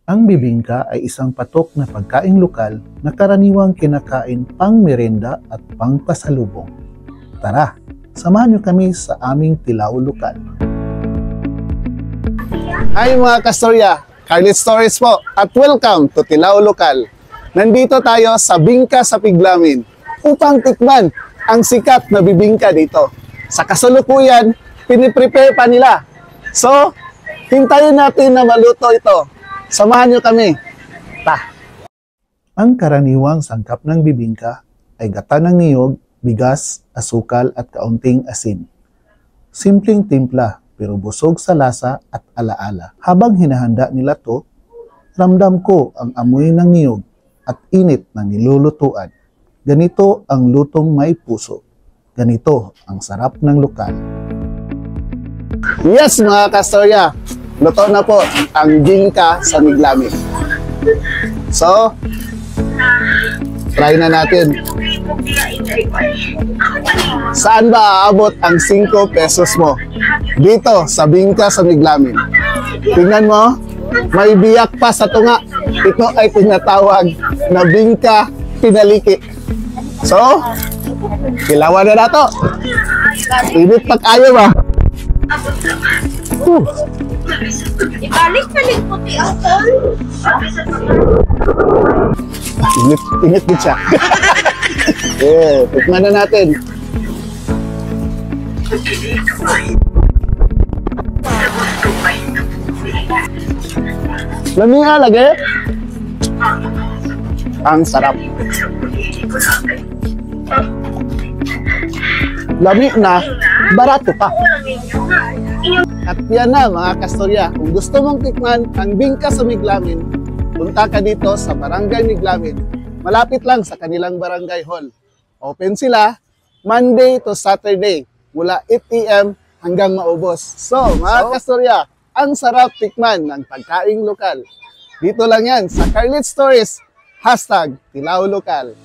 Ang bibingka ay isang patok na pagkaing lokal na karaniwang kinakain pang merenda at pang pasalubong. Tara, samahan niyo kami sa aming Tilaw Lokal. Hi mga kastorya, Carlit Stories po at welcome to Tilaw Lokal. Nandito tayo sa Bingka sa Piglamin upang tikman ang sikat na bibingka dito. Sa kasalukuyan, piniprepare pa nila. So, hintayin natin na maluto ito. Samahan niyo kami. Ang karaniwang sangkap ng bibingka ay gata ng niyog, bigas, asukal at kaunting asin. Simpleng timpla pero busog sa lasa at alaala. Habang hinahanda nila to, ramdam ko ang amoy ng niyog at init ng nilulutuan. Ganito ang lutong may puso. Ganito ang sarap ng lokal. Yes mga kastorya, luto na po ang bingka sa Piglamin. So, try na natin. Saan ba aabot ang 5 pesos mo? Dito sa Bingka sa Piglamin. Tingnan mo, may biyak pa sa tunga. Ito ay tinatawag na bingka pinaliki. So, kilawan na nato. Init pa kayo ba? Ibalik-balik po ti Uncle. Init din siya. Tikman na natin. Lamig lagi. Ang sarap. Lamig na, barato pa. At yan na mga kastorya, kung gusto mong tikman ang bingka sa Piglamin, punta ka dito sa Barangay Piglamin. Malapit lang sa kanilang barangay hall. Open sila Monday to Saturday mula 8 AM hanggang maubos. So mga kastorya, ang sarap tikman ng pagkaing lokal. Dito lang yan sa Carlit Stories, #Tilaw Lokal.